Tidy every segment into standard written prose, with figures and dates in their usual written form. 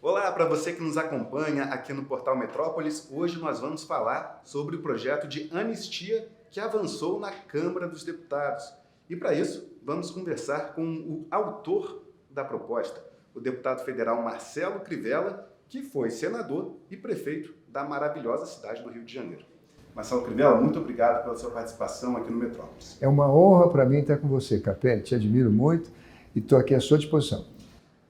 Olá para você que nos acompanha aqui no Portal Metrópolis. Hoje nós vamos falar sobre o projeto de anistia que avançou na Câmara dos Deputados. E para isso, vamos conversar com o autor da proposta, o deputado federal Marcelo Crivella, que foi senador e prefeito da maravilhosa cidade do Rio de Janeiro. Marcelo Crivella, muito obrigado pela sua participação aqui no Metrópolis. É uma honra para mim estar com você, Capelli. Te admiro muito e estou aqui à sua disposição.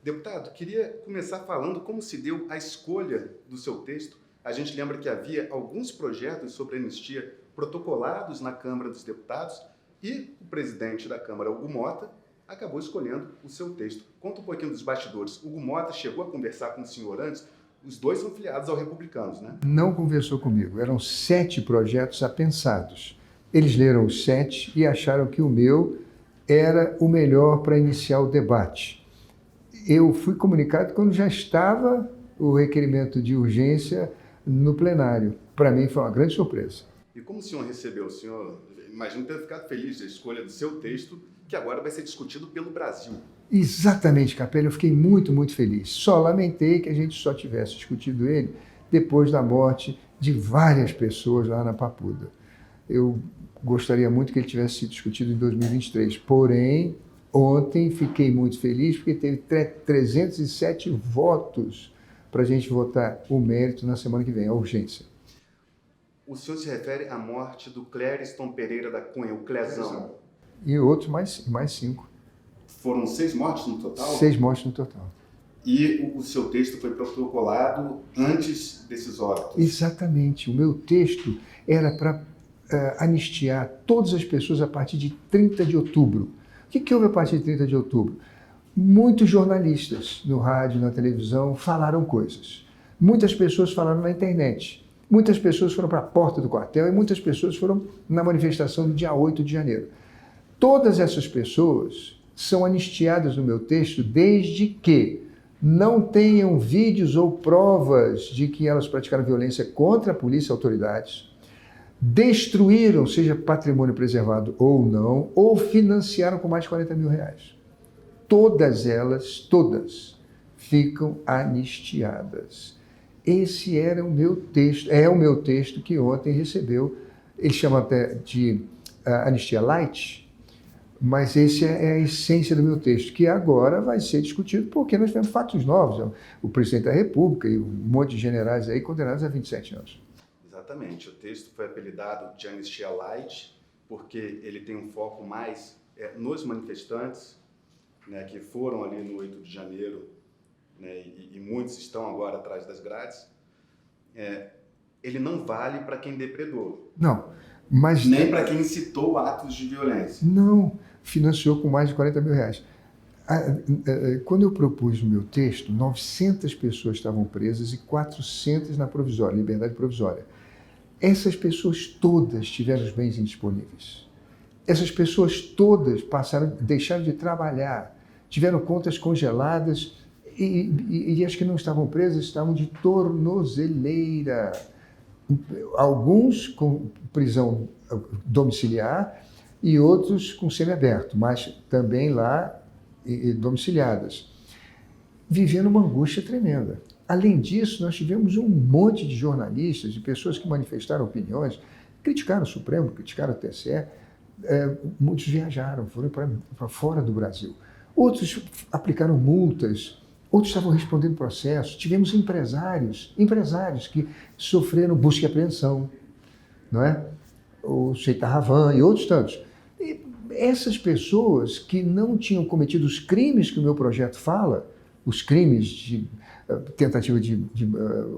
Deputado, queria começar falando como se deu a escolha do seu texto. A gente lembra que havia alguns projetos sobre anistia protocolados na Câmara dos Deputados e o presidente da Câmara, Hugo Mota, acabou escolhendo o seu texto. Conta um pouquinho dos bastidores. Hugo Mota chegou a conversar com o senhor antes. Os dois são filiados aos republicanos, né? Não conversou comigo. Eram 7 projetos apensados. Eles leram os 7 e acharam que o meu era o melhor para iniciar o debate. Eu fui comunicado quando já estava o requerimento de urgência no plenário. Para mim foi uma grande surpresa. E como o senhor recebeu? O senhor, imagino ter ficado feliz da escolha do seu texto, que agora vai ser discutido pelo Brasil. Exatamente, Capelli. Eu fiquei muito, muito feliz. Só lamentei que a gente só tivesse discutido ele depois da morte de várias pessoas lá na Papuda. Eu gostaria muito que ele tivesse sido discutido em 2023, porém, ontem fiquei muito feliz porque teve 307 votos para a gente votar o mérito na semana que vem, a urgência. O senhor se refere à morte do Clériston Pereira da Cunha, o Clezão. E outros mais 5. Foram 6 mortes no total? 6 mortes no total. E o seu texto foi protocolado antes desses óbitos? Exatamente. O meu texto era para anistiar todas as pessoas a partir de 30 de outubro. O que houve a partir de 30 de outubro? Muitos jornalistas no rádio, na televisão, falaram coisas. Muitas pessoas falaram na internet. Muitas pessoas foram para a porta do quartel e muitas pessoas foram na manifestação do dia 8 de janeiro. Todas essas pessoas são anistiadas no meu texto desde que não tenham vídeos ou provas de que elas praticaram violência contra a polícia e autoridades, destruíram, seja patrimônio preservado ou não, ou financiaram com mais de 40 mil reais. Todas elas, todas, ficam anistiadas. Esse era o meu texto, é o meu texto que ontem recebeu, ele chama até de anistia light, mas esse é a essência do meu texto, que agora vai ser discutido porque nós temos fatos novos. O presidente da República e um monte de generais aí condenados a 27 anos. Exatamente. O texto foi apelidado de Anistia Light porque ele tem um foco mais nos manifestantes, né, que foram ali no 8 de janeiro, né, e muitos estão agora atrás das grades. Ele não vale para quem depredou. Não, mas... Nem para quem incitou atos de violência. Não, financiou com mais de 40 mil reais. Quando eu propus o meu texto, 900 pessoas estavam presas e 400 na provisória, liberdade provisória. Essas pessoas todas tiveram os bens indisponíveis. Essas pessoas todas deixaram de trabalhar, tiveram contas congeladas e as que não estavam presas estavam de tornozeleira. Alguns com prisão domiciliar e outros com semiaberto, mas também lá domiciliadas, vivendo uma angústia tremenda. Além disso, nós tivemos um monte de jornalistas, de pessoas que manifestaram opiniões, criticaram o Supremo, criticaram o TSE, muitos viajaram, foram para fora do Brasil. Outros aplicaram multas, outros estavam respondendo processos. Tivemos empresários que sofreram busca e apreensão, não é? O Sheita Ravan e outros tantos. E essas pessoas que não tinham cometido os crimes que o meu projeto fala, os crimes de tentativa de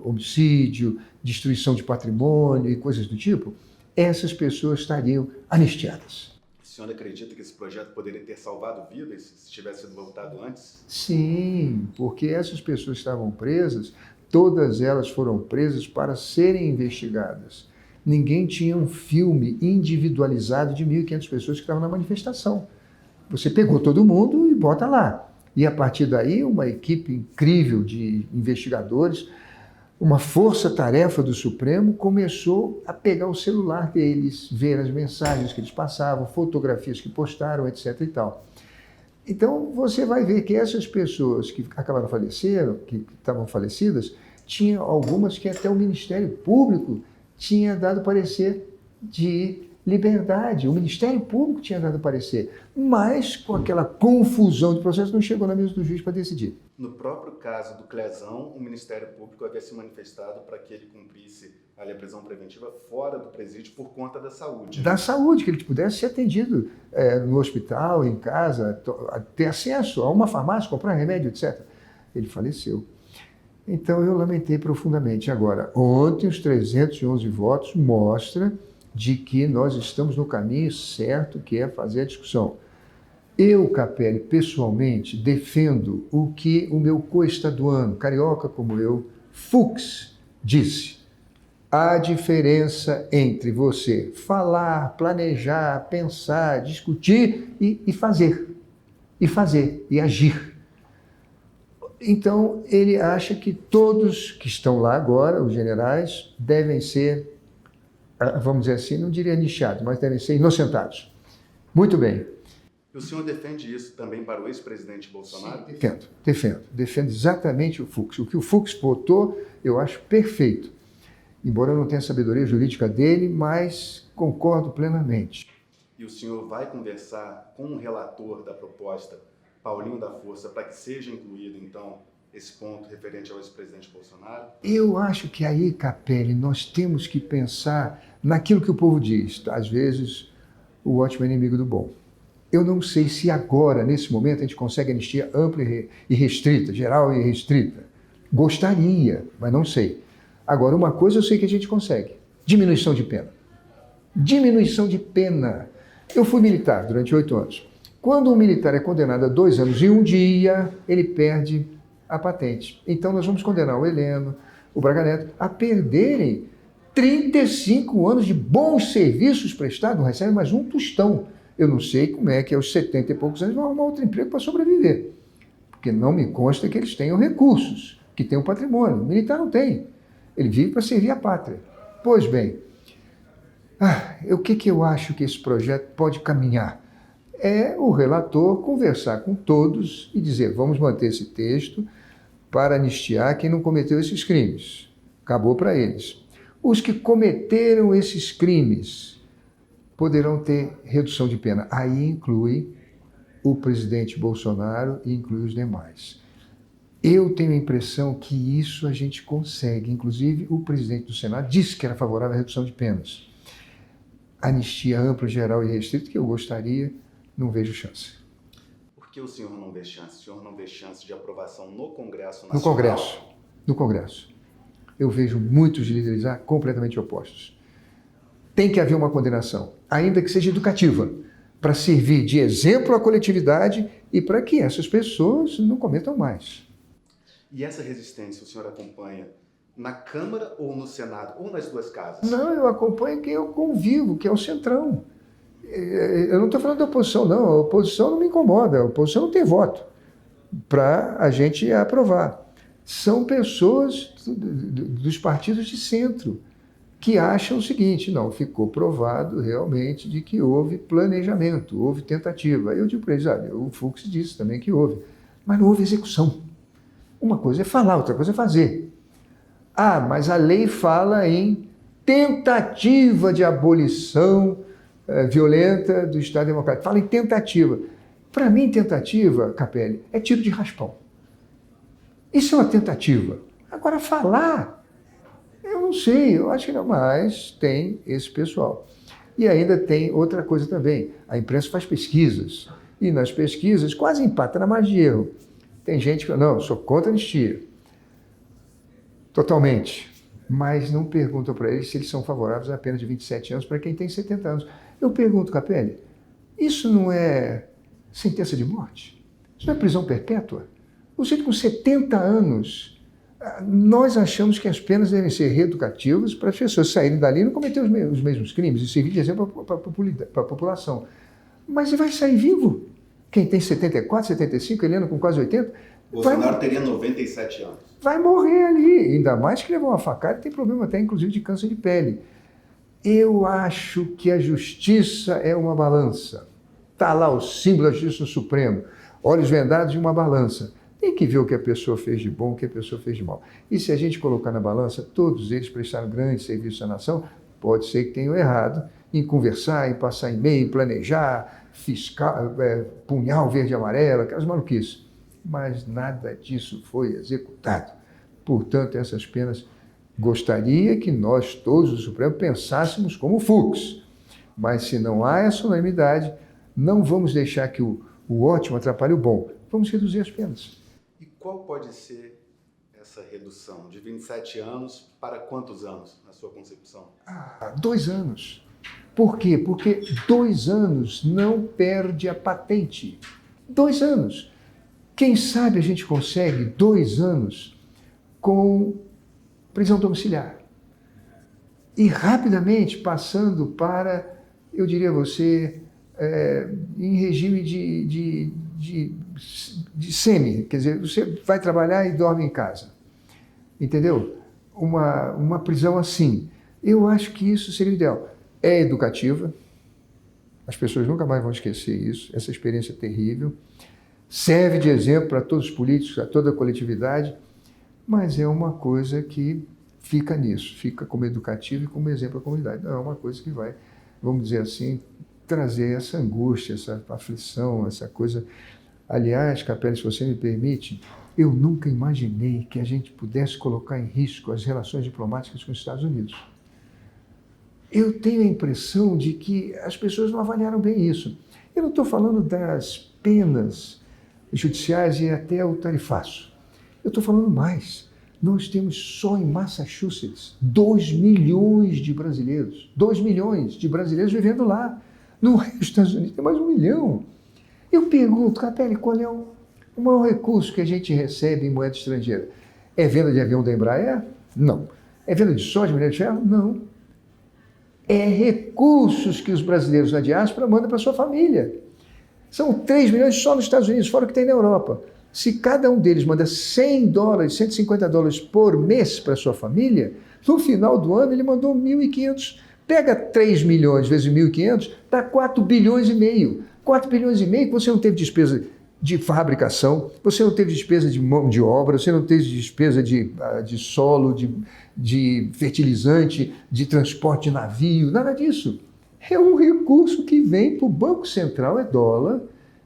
homicídio, destruição de patrimônio e coisas do tipo, essas pessoas estariam anistiadas. O senhor acredita que esse projeto poderia ter salvado vidas se tivesse sido votado antes? Sim, porque essas pessoas estavam presas, todas elas foram presas para serem investigadas. Ninguém tinha um filme individualizado de 1.500 pessoas que estavam na manifestação. Você pegou todo mundo e bota lá. E a partir daí, uma equipe incrível de investigadores, uma força-tarefa do Supremo começou a pegar o celular deles, ver as mensagens que eles passavam, fotografias que postaram, etc. e tal. Então, você vai ver que essas pessoas que acabaram falecendo, que estavam falecidas, tinha algumas que até o Ministério Público tinha dado parecer de liberdade. O Ministério Público tinha dado parecer, mas com aquela confusão de processo não chegou na mesa do juiz para decidir. No próprio caso do Clezão, o Ministério Público havia se manifestado para que ele cumprisse ali a prisão preventiva fora do presídio por conta da saúde. Da saúde, que ele pudesse ser atendido no hospital, em casa, ter acesso a uma farmácia, comprar remédio, etc. Ele faleceu. Então eu lamentei profundamente. Agora, ontem os 311 votos mostram de que nós estamos no caminho certo, que é fazer a discussão. Eu, Capelli, pessoalmente, defendo o que o meu coestaduano, carioca como eu, Fux, disse. A diferença entre você falar, planejar, pensar, discutir e fazer. E fazer, e agir. Então, ele acha que todos que estão lá agora, os generais, devem ser, vamos dizer assim, não diria nichados, mas devem ser inocentados. Muito bem. E o senhor defende isso também para o ex-presidente Bolsonaro? Sim, defendo exatamente o Fux. O que o Fux botou, eu acho perfeito. Embora eu não tenha a sabedoria jurídica dele, mas concordo plenamente. E o senhor vai conversar com o relator da proposta, Paulinho da Força, para que seja incluído, então, esse ponto referente ao ex-presidente Bolsonaro? Eu acho que aí, Capelli, nós temos que pensar naquilo que o povo diz. Às vezes, o ótimo é inimigo do bom. Eu não sei se agora, nesse momento, a gente consegue anistia ampla e restrita, geral e restrita. Gostaria, mas não sei. Agora, uma coisa eu sei que a gente consegue. Diminuição de pena. Diminuição de pena. Eu fui militar durante 8 anos. Quando um militar é condenado a 2 anos e 1 dia, ele perde a patente. Então, nós vamos condenar o Heleno, o Braga Neto, a perderem 35 anos de bons serviços prestados, não recebem mais um tostão. Eu não sei como é que aos 70 e poucos anos vão arrumar outro emprego para sobreviver. Porque não me consta que eles tenham recursos, que tenham patrimônio. O militar não tem. Ele vive para servir a pátria. Pois bem, o que eu acho que esse projeto pode caminhar? É o relator conversar com todos e dizer, vamos manter esse texto para anistiar quem não cometeu esses crimes. Acabou para eles. Os que cometeram esses crimes poderão ter redução de pena. Aí inclui o presidente Bolsonaro e inclui os demais. Eu tenho a impressão que isso a gente consegue. Inclusive, o presidente do Senado disse que era favorável à redução de penas. Anistia ampla, geral e restrita, que eu gostaria, não vejo chance. Por que o senhor não vê chance? O senhor não vê chance de aprovação no Congresso Nacional? No Congresso. Eu vejo muitos líderes lá completamente opostos. Tem que haver uma condenação, ainda que seja educativa, para servir de exemplo à coletividade e para que essas pessoas não cometam mais. E essa resistência o senhor acompanha na Câmara ou no Senado, ou nas duas casas? Não, eu acompanho quem eu convivo, que é o Centrão. Eu não estou falando da oposição, não. A oposição não me incomoda. A oposição não tem voto para a gente aprovar. São pessoas dos partidos de centro que acham o seguinte, não, ficou provado realmente de que houve planejamento, houve tentativa. Eu digo para eles, o Fux disse também que houve, mas não houve execução. Uma coisa é falar, outra coisa é fazer. Mas a lei fala em tentativa de abolição violenta do Estado Democrático. Fala em tentativa. Para mim, tentativa, Capelli, é tiro de raspão. Isso é uma tentativa. Agora, falar, eu não sei, eu acho que não, mas tem esse pessoal. E ainda tem outra coisa também. A imprensa faz pesquisas. E nas pesquisas quase empata na margem de erro. Tem gente que fala, não, sou contra a anistia. Totalmente. Mas não perguntam para eles se eles são favoráveis à pena de 27 anos para quem tem 70 anos. Eu pergunto, Capelli, isso não é sentença de morte? Isso não é prisão perpétua? O sujeito com 70 anos, nós achamos que as penas devem ser reeducativas para as pessoas saírem dali e não cometerem os mesmos crimes e servir de exemplo para a população. Mas ele vai sair vivo? Quem tem 74, 75, Heleno com quase 80? Bolsonaro teria 97 anos. Vai morrer ali, ainda mais que levou uma facada e tem problema até, inclusive, de câncer de pele. Eu acho que a justiça é uma balança. Está lá o símbolo da justiça do Supremo. olhos vendados e uma balança. Tem que ver o que a pessoa fez de bom, o que a pessoa fez de mal. E se a gente colocar na balança, todos eles prestaram grande serviço à nação, pode ser que tenham errado em conversar, em passar e-mail, em planejar, punhal verde e amarelo, aquelas maluquices. Mas nada disso foi executado. Portanto, essas penas, gostaria que nós todos do Supremo pensássemos como Fux. Mas se não há essa unanimidade, não vamos deixar que o ótimo atrapalhe o bom. Vamos reduzir as penas. E qual pode ser essa redução? De 27 anos para quantos anos, na sua concepção? 2 anos. Por quê? Porque 2 anos não perde a patente. 2 anos. Quem sabe a gente consegue 2 anos com prisão domiciliar. E rapidamente passando para, eu diria a você, em regime de semi, quer dizer, você vai trabalhar e dorme em casa. Entendeu? Uma prisão assim. Eu acho que isso seria o ideal. É educativa, as pessoas nunca mais vão esquecer isso, essa experiência terrível. Serve de exemplo para todos os políticos, a toda a coletividade, mas é uma coisa que fica nisso, fica como educativo e como exemplo à comunidade. Não é uma coisa que vai, vamos dizer assim, trazer essa angústia, essa aflição, essa coisa. Aliás, Capelli, se você me permite, eu nunca imaginei que a gente pudesse colocar em risco as relações diplomáticas com os Estados Unidos. Eu tenho a impressão de que as pessoas não avaliaram bem isso. Eu não estou falando das penas judiciais e até o tarifaço. Eu estou falando mais. Nós temos só em Massachusetts 2 milhões de brasileiros. 2 milhões de brasileiros vivendo lá. No resto dos Estados Unidos tem mais 1 milhão. Eu pergunto, Capelli, qual é o maior recurso que a gente recebe em moeda estrangeira? É venda de avião da Embraer? Não. É venda de soja, minério de ferro? Não. É recursos que os brasileiros na diáspora mandam para sua família. São 3 milhões só nos Estados Unidos, fora o que tem na Europa. Se cada um deles manda $100, $150 por mês para sua família, no final do ano ele mandou 1.500. Pega 3 milhões vezes 1.500, dá 4 bilhões e meio. 4 bilhões e meio que você não teve despesa de fabricação, você não teve despesa de mão de obra, você não teve despesa de solo, de fertilizante, de transporte de navio, nada disso. É um recurso que vem para o Banco Central, é dólar,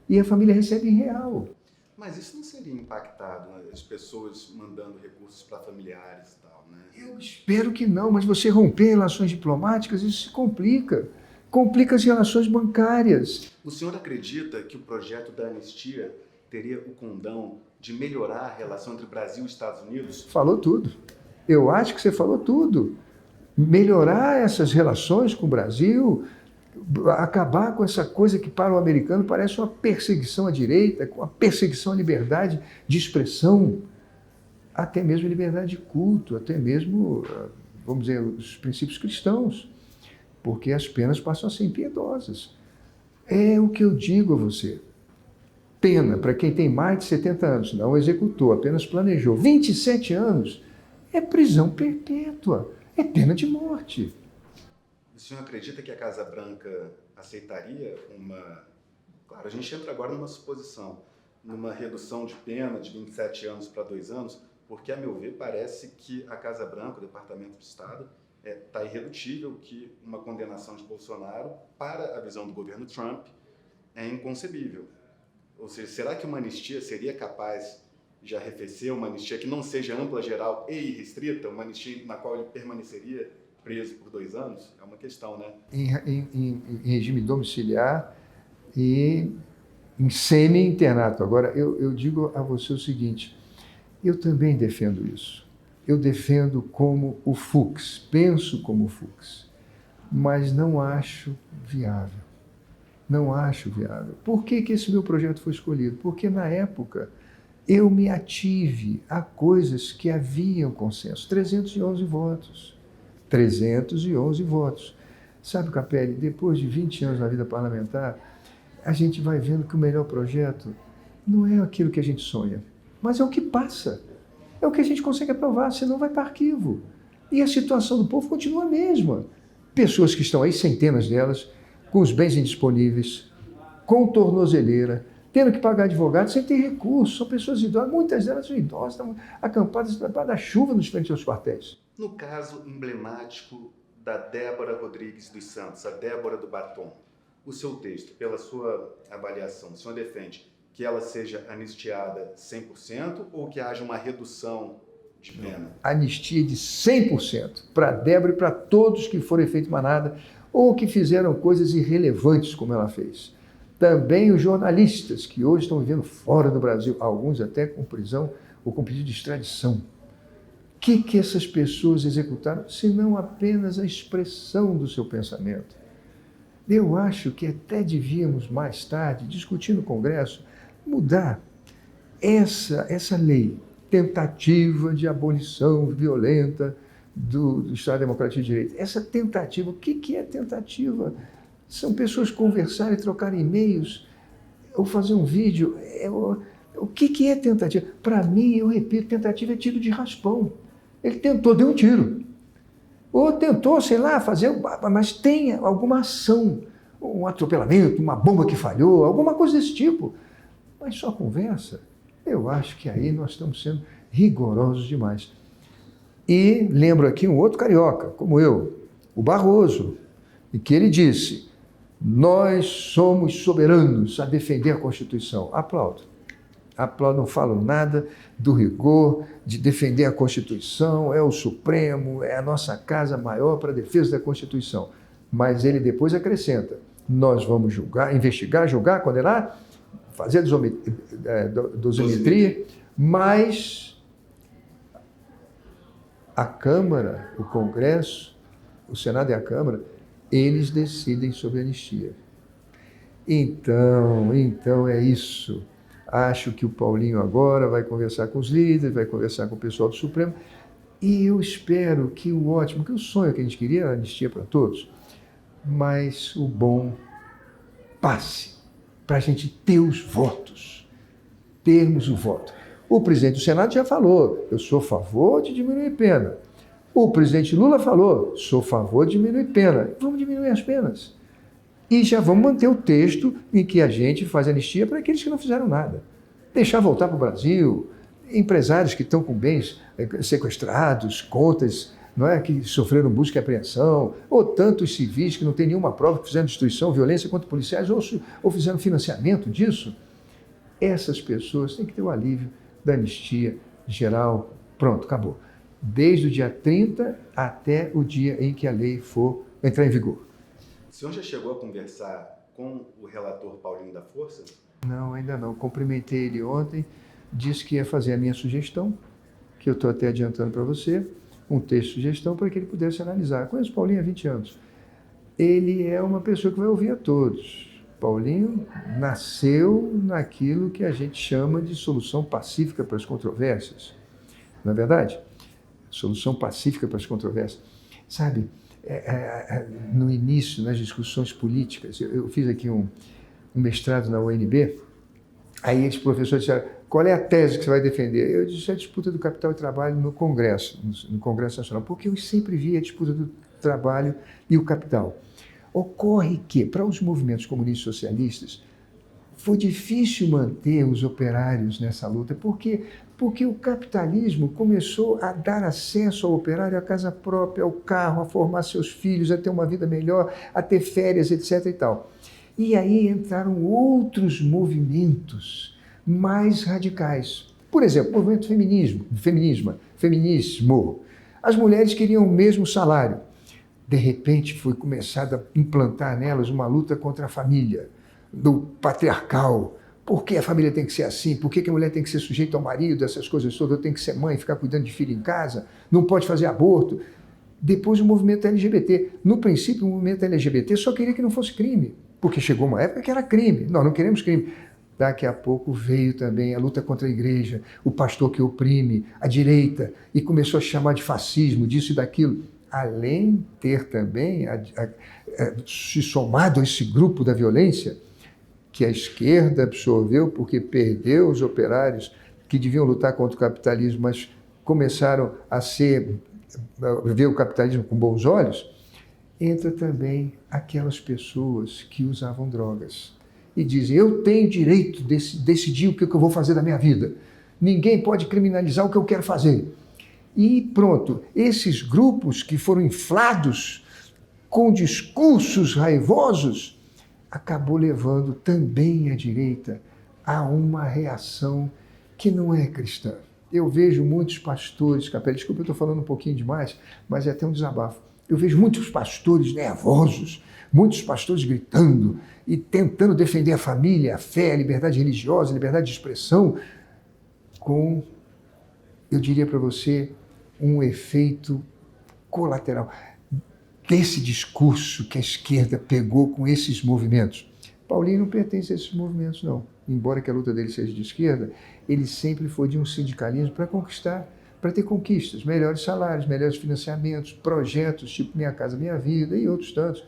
e a família recebe em real. Mas isso não seria impactado, né? As pessoas mandando recursos para familiares e tal, né? Eu espero que não, mas você romper relações diplomáticas, isso se complica. Complica as relações bancárias. O senhor acredita que o projeto da anistia teria o condão de melhorar a relação entre Brasil e Estados Unidos? Falou tudo. Eu acho que você falou tudo. Melhorar essas relações com o Brasil, acabar com essa coisa que para o americano parece uma perseguição à direita, uma perseguição à liberdade de expressão, até mesmo a liberdade de culto, até mesmo, vamos dizer, os princípios cristãos, porque as penas passam a ser impiedosas. É o que eu digo a você. Pena para quem tem mais de 70 anos, não executou, apenas planejou. 27 anos é prisão perpétua, é pena de morte. O senhor acredita que a Casa Branca aceitaria uma... Claro, a gente entra agora numa suposição, numa redução de pena de 27 anos para 2 anos, porque, a meu ver, parece que a Casa Branca, o Departamento de Estado, está irredutível que uma condenação de Bolsonaro, para a visão do governo Trump, é inconcebível. Ou seja, será que uma anistia seria capaz de arrefecer, uma anistia que não seja ampla, geral e irrestrita, uma anistia na qual ele permaneceria preso por 2 anos? É uma questão, né? Em regime domiciliar e em semi-internato. Agora, eu digo a você o seguinte, eu também defendo isso. Eu defendo como o Fux, penso como o Fux, mas não acho viável. Não acho viável. Por que esse meu projeto foi escolhido? Porque, na época, eu me ative a coisas que haviam consenso. 311 votos. 311 votos. Sabe, Capelli, depois de 20 anos na vida parlamentar, a gente vai vendo que o melhor projeto não é aquilo que a gente sonha, mas é o que passa. É o que a gente consegue aprovar, senão vai para arquivo. E a situação do povo continua a mesma. Pessoas que estão aí, centenas delas, com os bens indisponíveis, com tornozeleira, tendo que pagar advogado sem ter recurso. São pessoas idosas, muitas delas são idosas, estão acampadas da chuva nos frente aos quartéis. No caso emblemático da Débora Rodrigues dos Santos, a Débora do Batom, o seu texto, pela sua avaliação, o senhor defende que ela seja anistiada 100% ou que haja uma redução de pena? Anistia de 100% para a Débora e para todos que forem feito manada ou que fizeram coisas irrelevantes como ela fez. Também os jornalistas que hoje estão vivendo fora do Brasil, alguns até com prisão ou com pedido de extradição. O que essas pessoas executaram, senão apenas a expressão do seu pensamento? Eu acho que até devíamos, mais tarde, discutir no Congresso, mudar essa lei, tentativa de abolição violenta do Estado Democrático de Direito. Essa tentativa, o que é tentativa? São pessoas conversarem, trocarem e-mails, ou fazer um vídeo. O que é tentativa? Para mim, eu repito, tentativa é tiro de raspão. Ele tentou, deu um tiro. Ou tentou, sei lá, fazer, mas tem alguma ação, um atropelamento, uma bomba que falhou, alguma coisa desse tipo. Mas só conversa. Eu acho que aí nós estamos sendo rigorosos demais. E lembro aqui um outro carioca, como eu, o Barroso, e que ele disse: nós somos soberanos a defender a Constituição. Aplaudo. Aplaudo, não falo nada do rigor de defender a Constituição, é o Supremo, é a nossa casa maior para a defesa da Constituição. Mas ele depois acrescenta: nós vamos julgar, investigar, julgar, condenar, fazer a dosimetria, mas a Câmara, o Congresso, o Senado e a Câmara, eles decidem sobre a anistia. Então é isso. Acho que o Paulinho agora vai conversar com os líderes, vai conversar com o pessoal do Supremo, e eu espero que que o sonho que a gente queria era a anistia para todos, mas o bom passe, para a gente ter os votos, termos o voto. O presidente do Senado já falou: eu sou a favor de diminuir pena. O presidente Lula falou: sou a favor de diminuir pena. Vamos diminuir as penas. E já vamos manter o texto em que a gente faz anistia para aqueles que não fizeram nada. Deixar voltar para o Brasil, empresários que estão com bens sequestrados, contas, não é, que sofreram busca e apreensão, ou tantos civis que não têm nenhuma prova que fizeram destruição, violência contra policiais, ou fizeram financiamento disso. Essas pessoas têm que ter o alívio da anistia geral. Pronto, acabou. Desde o dia 30 até o dia em que a lei for entrar em vigor. O senhor já chegou a conversar com o relator Paulinho da Força? Não, ainda não. Cumprimentei ele ontem, disse que ia fazer a minha sugestão, que eu estou até adiantando para você, um texto de sugestão para que ele pudesse analisar. Conheço o Paulinho há 20 anos. Ele é uma pessoa que vai ouvir a todos. Paulinho nasceu naquilo que a gente chama de solução pacífica para as controvérsias. Não é verdade? Solução pacífica para as controvérsias. Sabe, no início, nas discussões políticas, eu fiz aqui um mestrado na UNB, aí os professores disseram: qual é a tese que você vai defender? Eu disse: a disputa do capital e trabalho no Congresso Nacional, porque eu sempre vi a disputa do trabalho e o capital. Ocorre que, para os movimentos comunistas e socialistas, foi difícil manter os operários nessa luta, porque o capitalismo começou a dar acesso ao operário à casa própria, ao carro, a formar seus filhos, a ter uma vida melhor, a ter férias, etc. e tal. E aí entraram outros movimentos mais radicais. Por exemplo, o movimento feminismo. As mulheres queriam o mesmo salário. De repente foi começada a implantar nelas uma luta contra a família, do patriarcal. Por que a família tem que ser assim? Por que a mulher tem que ser sujeita ao marido, essas coisas todas? Eu tenho que ser mãe, ficar cuidando de filho em casa, não pode fazer aborto. Depois o movimento LGBT. No princípio, o movimento LGBT só queria que não fosse crime, porque chegou uma época que era crime. Nós não queremos crime. Daqui a pouco veio também a luta contra a igreja, o pastor que oprime, a direita, e começou a chamar de fascismo, disso e daquilo. Além de ter também se somado a esse grupo da violência, que a esquerda absorveu porque perdeu os operários que deviam lutar contra o capitalismo, mas começaram a ver o capitalismo com bons olhos, entra também aquelas pessoas que usavam drogas e dizem: eu tenho direito de decidir o que eu vou fazer da minha vida. Ninguém pode criminalizar o que eu quero fazer. E pronto, esses grupos que foram inflados com discursos raivosos, acabou levando também a direita a uma reação que não é cristã. Eu vejo muitos pastores, Capelli, desculpa, eu estou falando um pouquinho demais, mas é até um desabafo. Eu vejo muitos pastores nervosos, muitos pastores gritando e tentando defender a família, a fé, a liberdade religiosa, a liberdade de expressão, com, eu diria para você, um efeito colateral desse discurso que a esquerda pegou com esses movimentos. Paulinho não pertence a esses movimentos, não. Embora que a luta dele seja de esquerda, ele sempre foi de um sindicalismo para conquistar, para ter conquistas, melhores salários, melhores financiamentos, projetos tipo Minha Casa Minha Vida e outros tantos.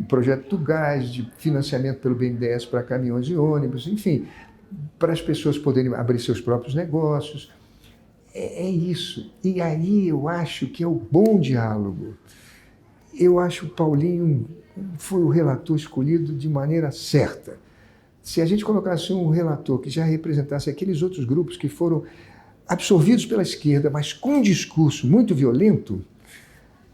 Projeto do gás, de financiamento pelo BNDES para caminhões e ônibus, enfim, para as pessoas poderem abrir seus próprios negócios. É isso. E aí eu acho que é o bom diálogo. Eu acho que o Paulinho foi o relator escolhido de maneira certa. Se a gente colocasse um relator que já representasse aqueles outros grupos que foram absorvidos pela esquerda, mas com um discurso muito violento,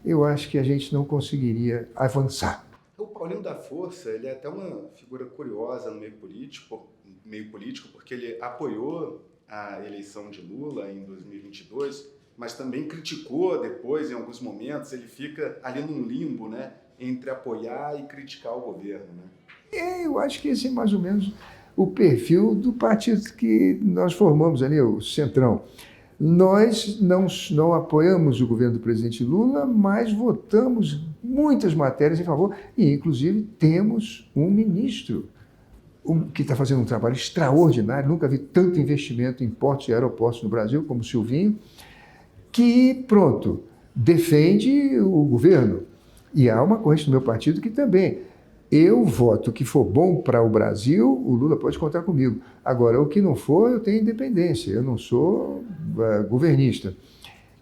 eu acho que a gente não conseguiria avançar. O Paulinho da Força, ele é até uma figura curiosa no meio político, porque ele apoiou a eleição de Lula em 2022, mas também criticou depois, em alguns momentos, ele fica ali num limbo, né, entre apoiar e criticar o governo, né? Eu acho que esse é mais ou menos o perfil do partido que nós formamos ali, o Centrão. Nós não apoiamos o governo do presidente Lula, mas votamos muitas matérias em favor, e inclusive temos um ministro que está fazendo um trabalho extraordinário, nunca vi tanto investimento em portos e aeroportos no Brasil como o Silvinho, que, pronto, defende o governo. E há uma corrente do meu partido que também, eu voto o que for bom para o Brasil, o Lula pode contar comigo. Agora, o que não for, eu tenho independência, eu não sou governista.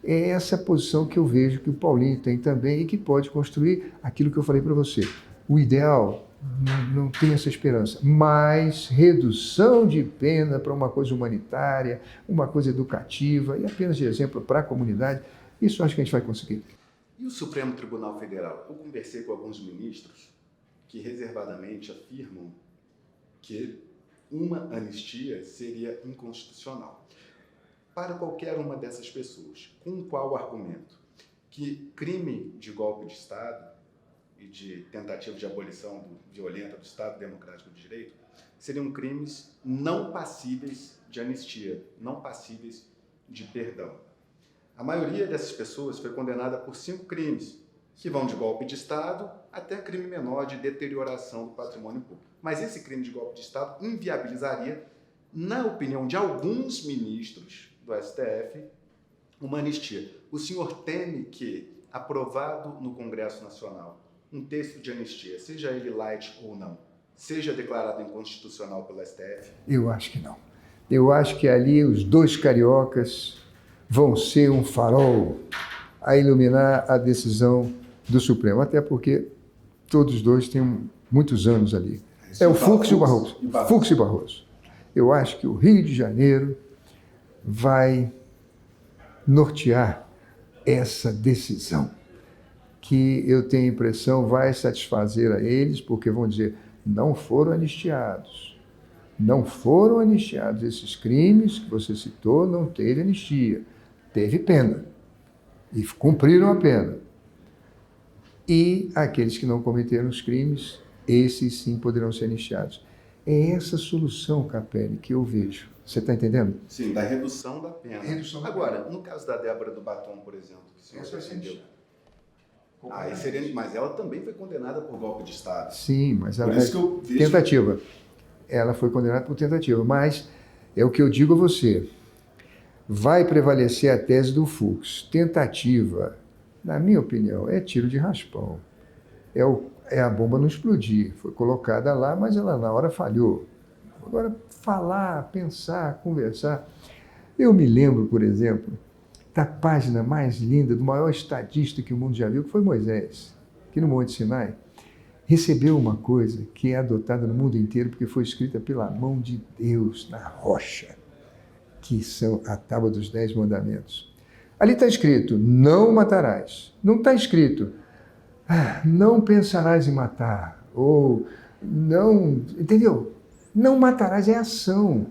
É essa posição que eu vejo que o Paulinho tem também e que pode construir aquilo que eu falei para você. O ideal, não tem essa esperança, mas redução de pena para uma coisa humanitária, uma coisa educativa e apenas de exemplo para a comunidade, isso acho que a gente vai conseguir. E o Supremo Tribunal Federal? Eu conversei com alguns ministros que reservadamente afirmam que uma anistia seria inconstitucional. Para qualquer uma dessas pessoas, com qual argumento? Que crime de golpe de Estado e de tentativa de abolição violenta do Estado Democrático de Direito seriam crimes não passíveis de anistia, não passíveis de perdão. A maioria dessas pessoas foi condenada por 5 crimes, que vão de golpe de Estado até crime menor de deterioração do patrimônio público. Mas esse crime de golpe de Estado inviabilizaria, na opinião de alguns ministros do STF, uma anistia. O senhor teme que, aprovado no Congresso Nacional, um texto de anistia, seja ele light ou não, seja declarado inconstitucional pelo STF? Eu acho que não. Eu acho que ali os 2 cariocas vão ser um farol a iluminar a decisão do Supremo, até porque todos os 2 têm muitos anos ali. É o Fux e o Barroso. Fux e Barroso. Eu acho que o Rio de Janeiro vai nortear essa decisão, que eu tenho a impressão vai satisfazer a eles, porque vão dizer, não foram anistiados. Não foram anistiados esses crimes que você citou, não teve anistia. Teve pena. E cumpriram a pena. E aqueles que não cometeram os crimes, esses sim poderão ser anistiados. É essa solução, Capelli, que eu vejo. Você está entendendo? Sim, da redução da pena. Agora, pena. No caso da Débora do Batom, por exemplo, que o senhor Essa defendeu. Mas ela também foi condenada por golpe de Estado. Sim, mas ela Por isso que eu vejo... tentativa. Ela foi condenada por tentativa, mas é o que eu digo a você. Vai prevalecer a tese do Fux. Tentativa, na minha opinião, é tiro de raspão. É a bomba não explodir. Foi colocada lá, mas ela na hora falhou. Agora, falar, pensar, conversar. Eu me lembro, por exemplo, da página mais linda, do maior estadista que o mundo já viu, que foi Moisés, aqui no Monte Sinai. recebeu uma coisa que é adotada no mundo inteiro porque foi escrita pela mão de Deus na rocha, que são a Tábua dos 10 Mandamentos. Ali está escrito, não matarás. Não está escrito, não pensarás em matar, ou não, entendeu? Não matarás é ação.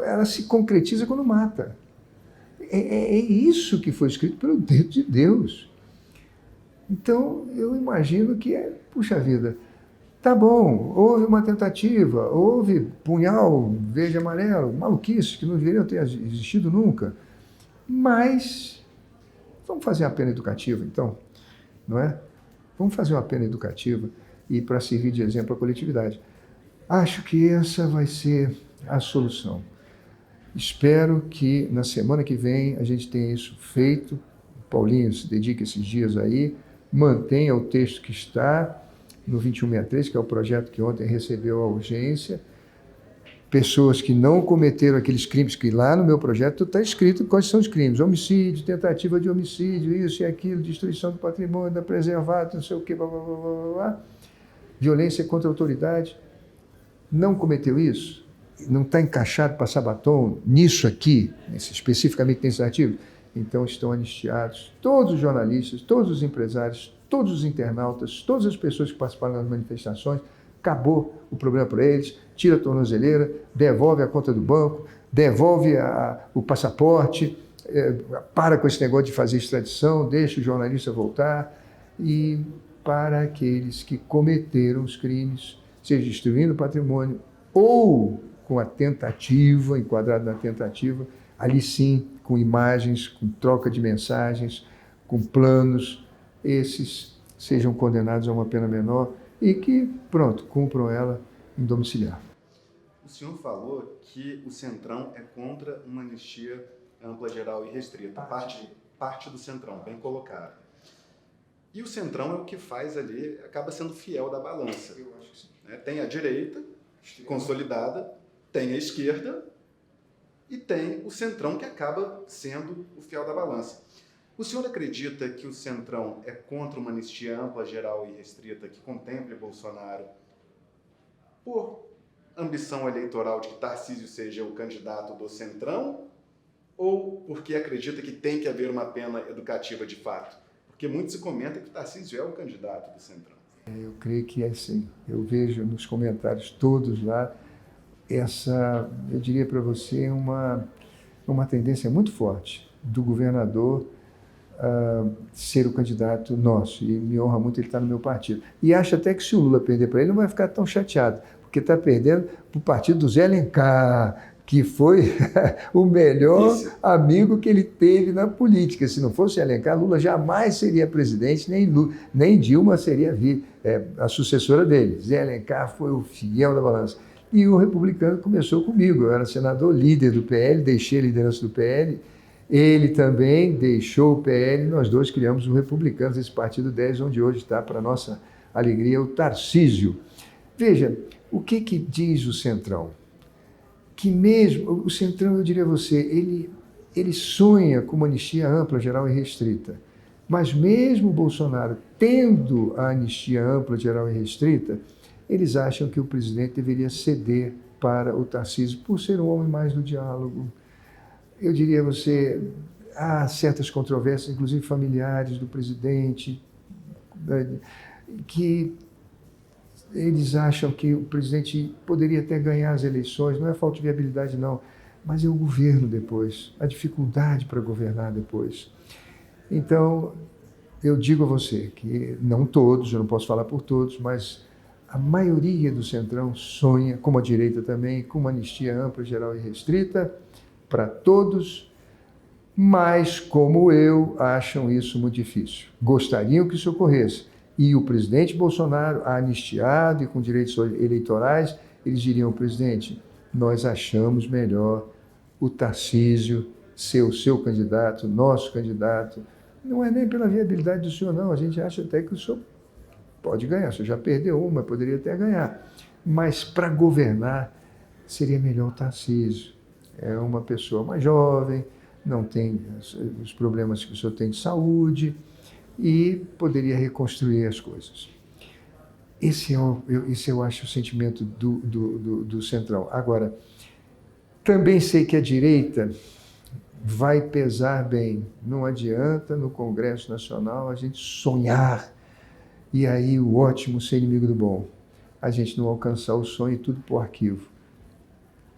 Ela se concretiza quando mata. É isso que foi escrito pelo dedo de Deus. Então, eu imagino que puxa vida, tá bom, houve uma tentativa, houve punhal verde e amarelo, maluquice que não deveriam ter existido nunca, mas vamos fazer uma pena educativa, então, não é? Vamos fazer uma pena educativa e para servir de exemplo à coletividade. Acho que essa vai ser a solução. Espero que na semana que vem a gente tenha isso feito. O Paulinho se dedica esses dias aí, mantenha o texto que está no 2163, que é o projeto que ontem recebeu a urgência. Pessoas que não cometeram aqueles crimes, que lá no meu projeto está escrito quais são os crimes: homicídio, tentativa de homicídio, isso e aquilo, destruição do patrimônio, da preservado, não sei o quê, blá, blá, blá, blá, blá. Violência contra a autoridade. Não cometeu isso? Não está encaixado passar batom nisso aqui, especificamente nesse artigo? Então estão anistiados todos os jornalistas, todos os empresários, todos os internautas, todas as pessoas que participaram das manifestações. Acabou o problema para eles, tira a tornozeleira, devolve a conta do banco, devolve o passaporte, para com esse negócio de fazer extradição, deixa o jornalista voltar. E para aqueles que cometeram os crimes, seja destruindo o patrimônio ou com a tentativa, enquadrado na tentativa, ali sim, com imagens, com troca de mensagens, com planos, esses sejam condenados a uma pena menor e que, pronto, cumpram ela em domiciliar. O senhor falou que o Centrão é contra uma anistia ampla, geral e restrita. Parte do Centrão, bem colocado. E o Centrão é o que faz ali, acaba sendo fiel da balança. Eu acho que sim. Tem a direita, consolidada, tem a esquerda e tem o Centrão, que acaba sendo o fiel da balança. O senhor acredita que o Centrão é contra uma anistia ampla, geral e restrita que contemple Bolsonaro por ambição eleitoral de que Tarcísio seja o candidato do Centrão ou porque acredita que tem que haver uma pena educativa de fato? Porque muito se comenta que Tarcísio é o candidato do Centrão. Eu creio que é assim. Eu vejo nos comentários todos lá eu diria para você, uma tendência muito forte do governador ser o candidato nosso. E me honra muito ele estar no meu partido. E acho até que se o Lula perder para ele, não vai ficar tão chateado, porque está perdendo para o partido do Zé Alencar, que foi o melhor amigo que ele teve na política. Se não fosse Alencar, Lula jamais seria presidente, nem Dilma seria a sucessora dele. Zé Alencar foi o fiel da balança. E o republicano começou comigo. Eu era senador, líder do PL, deixei a liderança do PL. Ele também deixou o PL, nós dois criamos o Republicanos, esse partido 10, onde hoje está, para nossa alegria, o Tarcísio. Veja, o que diz o Centrão? Que mesmo, o Centrão, eu diria a você, ele sonha com uma anistia ampla, geral e restrita. Mas mesmo o Bolsonaro tendo a anistia ampla, geral e restrita, eles acham que o presidente deveria ceder para o Tarcísio por ser um homem mais do diálogo. Eu diria a você, há certas controvérsias, inclusive familiares do presidente, que eles acham que o presidente poderia até ganhar as eleições, não é falta de viabilidade não, mas é o governo depois, a dificuldade para governar depois. Então, eu digo a você que não todos, eu não posso falar por todos, mas a maioria do Centrão sonha, como a direita também, com uma anistia ampla, geral e restrita para todos, mas, como eu, acham isso muito difícil. Gostariam que isso ocorresse. E o presidente Bolsonaro, anistiado e com direitos eleitorais, eles diriam: presidente, nós achamos melhor o Tarcísio ser o seu candidato, nosso candidato. Não é nem pela viabilidade do senhor, não. A gente acha até que o senhor pode ganhar. O senhor já perdeu uma, poderia até ganhar. Mas, para governar, seria melhor o Tarcísio. É uma pessoa mais jovem, não tem os problemas que o senhor tem de saúde e poderia reconstruir as coisas. Esse eu acho o sentimento do Centrão. Agora, também sei que a direita vai pesar bem. Não adianta no Congresso Nacional a gente sonhar e aí o ótimo ser inimigo do bom. A gente não alcançar o sonho e tudo por arquivo.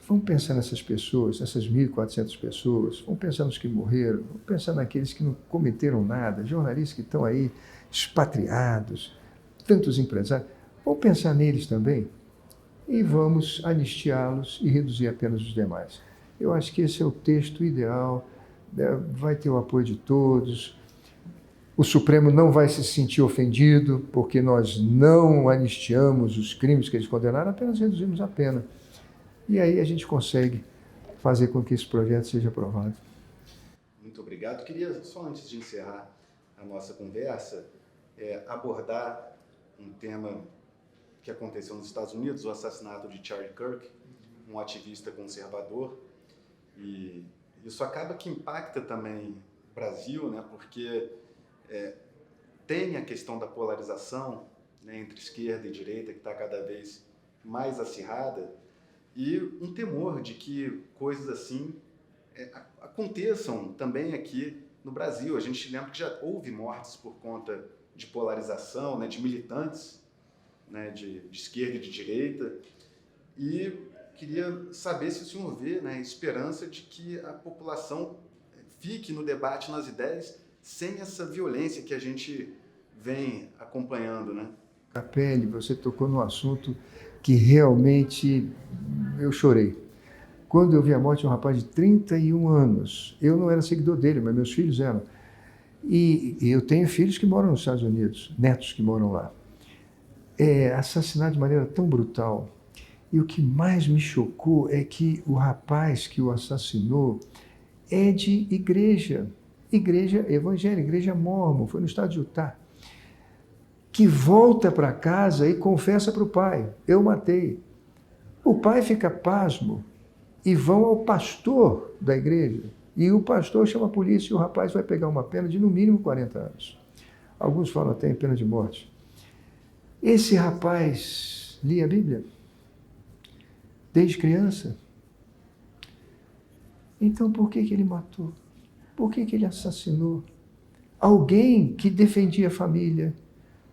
Vamos pensar nessas pessoas, essas 1.400 pessoas, vamos pensar nos que morreram, vamos pensar naqueles que não cometeram nada, jornalistas que estão aí expatriados, tantos empresários. Vamos pensar neles também e vamos anistiá-los e reduzir apenas os demais. Eu acho que esse é o texto ideal, vai ter o apoio de todos. O Supremo não vai se sentir ofendido, porque nós não anistiamos os crimes que eles condenaram, apenas reduzimos a pena. E aí a gente consegue fazer com que esse projeto seja aprovado. Muito obrigado. Queria, só antes de encerrar a nossa conversa, abordar um tema que aconteceu nos Estados Unidos, o assassinato de Charlie Kirk, um ativista conservador. E isso acaba que impacta também o Brasil, né, porque tem a questão da polarização, né, entre esquerda e direita, que está cada vez mais acirrada, e um temor de que coisas assim aconteçam também aqui no Brasil. A gente lembra que já houve mortes por conta de polarização, né, de militantes, né, de esquerda e de direita, e queria saber se o senhor vê, né, esperança de que a população fique no debate, nas ideias, sem essa violência que a gente vem acompanhando, né? Capelli, você tocou num assunto que realmente eu chorei. Quando eu vi a morte de um rapaz de 31 anos, eu não era seguidor dele, mas meus filhos eram. E eu tenho filhos que moram nos Estados Unidos, netos que moram lá. Assassinado de maneira tão brutal. E o que mais me chocou é que o rapaz que o assassinou é de igreja evangélica, igreja mórmon, foi no estado de Utah, que volta para casa e confessa para o pai, eu matei. O pai fica pasmo e vão ao pastor da igreja. E o pastor chama a polícia e o rapaz vai pegar uma pena de no mínimo 40 anos. Alguns falam até em pena de morte. Esse rapaz lia a Bíblia desde criança. Então por que ele matou? Por que ele assassinou? Alguém que defendia a família,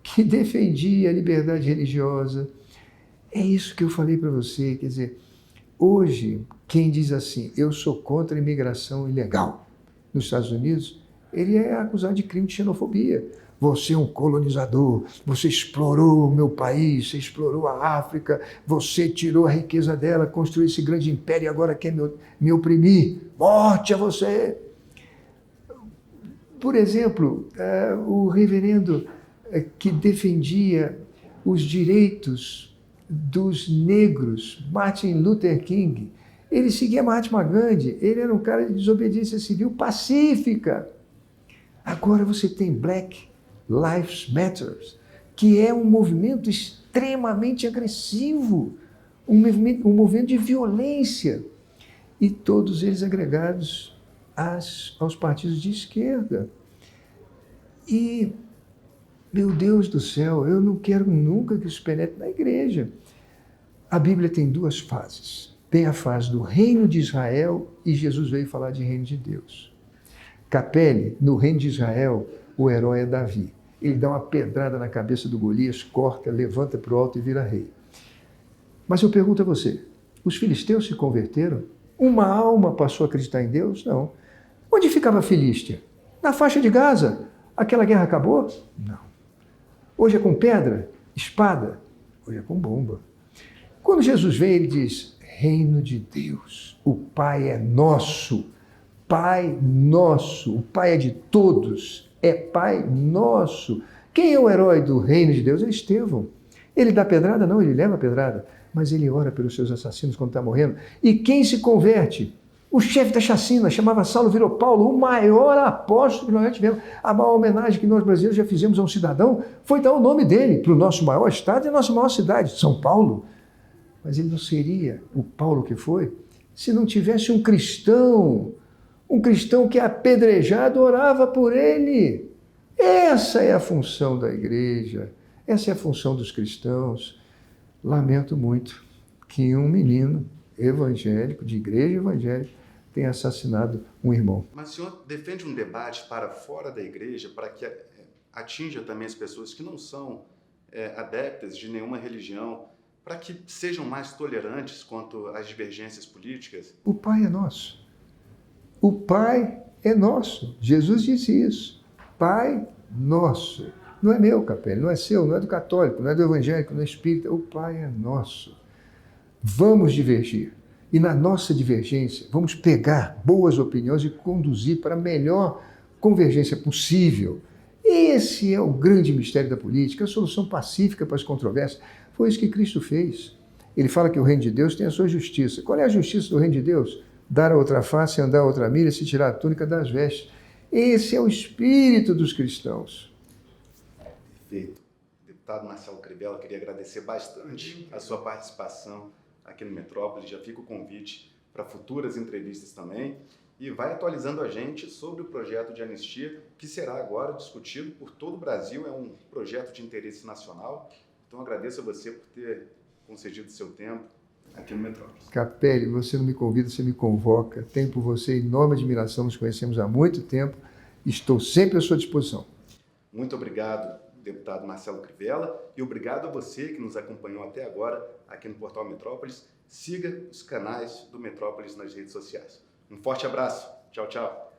que defendia a liberdade religiosa. É isso que eu falei para você, quer dizer, hoje, quem diz assim, eu sou contra a imigração ilegal nos Estados Unidos, ele é acusado de crime de xenofobia. Você é um colonizador, você explorou o meu país, você explorou a África, você tirou a riqueza dela, construiu esse grande império e agora quer me oprimir. Morte a você! Por exemplo, o reverendo que defendia os direitos dos negros, Martin Luther King, ele seguia Mahatma Gandhi, ele era um cara de desobediência civil pacífica. Agora você tem Black Lives Matter, que é um movimento extremamente agressivo, um movimento de violência, e todos eles agregados aos partidos de esquerda. E, meu Deus do céu, eu não quero nunca que isso penetre na igreja. A Bíblia tem duas fases. Tem a fase do reino de Israel e Jesus veio falar de reino de Deus. Capelli, no reino de Israel, o herói é Davi. Ele dá uma pedrada na cabeça do Golias, corta, levanta para o alto e vira rei. Mas eu pergunto a você, os filisteus se converteram? Uma alma passou a acreditar em Deus? Não. Onde ficava a Filístia? Na faixa de Gaza. Aquela guerra acabou? Não. Hoje é com pedra, espada? Hoje é com bomba. Quando Jesus vem, ele diz, reino de Deus, o Pai é nosso, Pai nosso, o Pai é de todos, é Pai nosso. Quem é o herói do reino de Deus? É Estevão. Ele dá pedrada? Não, ele leva a pedrada, mas ele ora pelos seus assassinos quando está morrendo. E quem se converte? O chefe da chacina, chamava Saulo, virou Paulo, o maior apóstolo que nós já tivemos. A maior homenagem que nós brasileiros já fizemos a um cidadão foi dar o nome dele para o nosso maior estado e a nossa maior cidade, São Paulo. Mas ele não seria o Paulo que foi se não tivesse um cristão que apedrejado orava por ele. Essa é a função da igreja, Essa é a função dos cristãos. Lamento muito que um menino evangélico, de igreja evangélica, tenha assassinado um irmão. Mas o senhor defende um debate para fora da igreja, para que atinja também as pessoas que não são adeptas de nenhuma religião, para que sejam mais tolerantes quanto às divergências políticas? O Pai é nosso. O Pai é nosso. Jesus disse isso. Pai nosso. Não é meu, Capelli, não é seu, não é do católico, não é do evangélico, não é espírita. O Pai é nosso. Vamos divergir. E na nossa divergência, vamos pegar boas opiniões e conduzir para a melhor convergência possível. Esse é o grande mistério da política, a solução pacífica para as controvérsias. Foi isso que Cristo fez. Ele fala que o reino de Deus tem a sua justiça. Qual é a justiça do reino de Deus? Dar a outra face, andar a outra milha, se tirar a túnica das vestes. Esse é o espírito dos cristãos. Perfeito. Deputado Marcelo Crivella, queria agradecer bastante a sua participação aqui no Metrópolis. Já fica o convite para futuras entrevistas também. E vai atualizando a gente sobre o projeto de anistia, que será agora discutido por todo o Brasil. É um projeto de interesse nacional. Então, agradeço a você por ter concedido seu tempo aqui no Metrópolis. Capelli, você não me convida, você me convoca. Tenho por você enorme admiração, nos conhecemos há muito tempo. Estou sempre à sua disposição. Muito obrigado, deputado Marcelo Crivella, e obrigado a você que nos acompanhou até agora aqui no Portal Metrópolis. Siga os canais do Metrópolis nas redes sociais. Um forte abraço. Tchau, tchau.